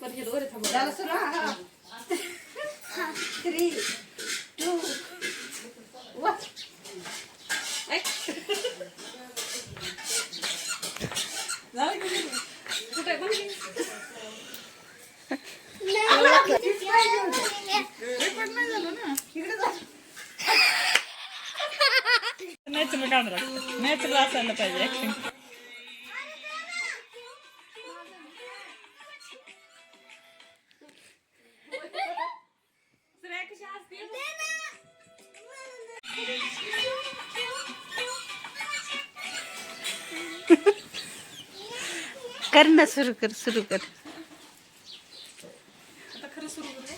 झालं सुरू. हा 3, 2, 1. नॅचरल काढायला लागतं. नॅचरल असायला पाहिजे ऍक्टिंग. कर ना, सुरू कर, सुरू कर. आता खरं सुरू करू.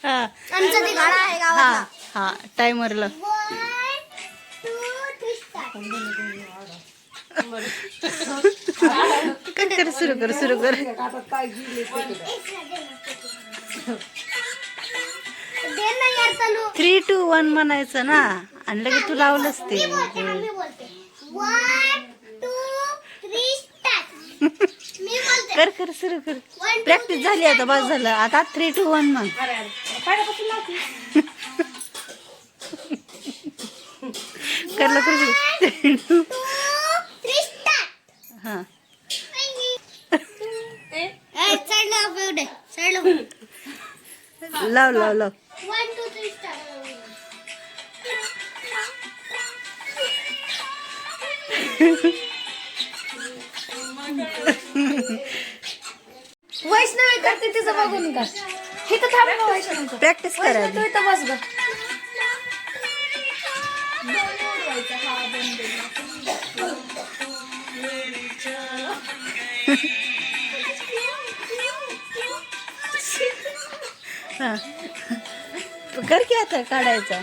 हा आमचा ते गाडा आहे हा गावातला. हा टायमरला. 1, 2, 3 स्टार्ट. कर कर, सुरू कर, सुरू कर. दे ना यार तनू. 3, 2, 1 म्हणायचं ना, आणि लगेच तू लावलंच ते. मी बोलते 1, 2, 3 स्टार्ट. मी बोलते. कर कर, सुरू कर. प्रॅक्टिस झाली आता, बस झालं. आता 3, 2, 1 म्हण. पहिल्यापासून लावते. कर लवकर, 3, 2. 3 स्टार्ट. हा साईडला उभे दे. साईडला. लाव लाव लाव. 1, 2, 3 स्टार्ट. वैष्णवी करते तिचं बघून का. इथं थांब ना वैष्णवी. प्रॅक्टिस करा तू इथं बस ग. हा कर की आता काढायचा.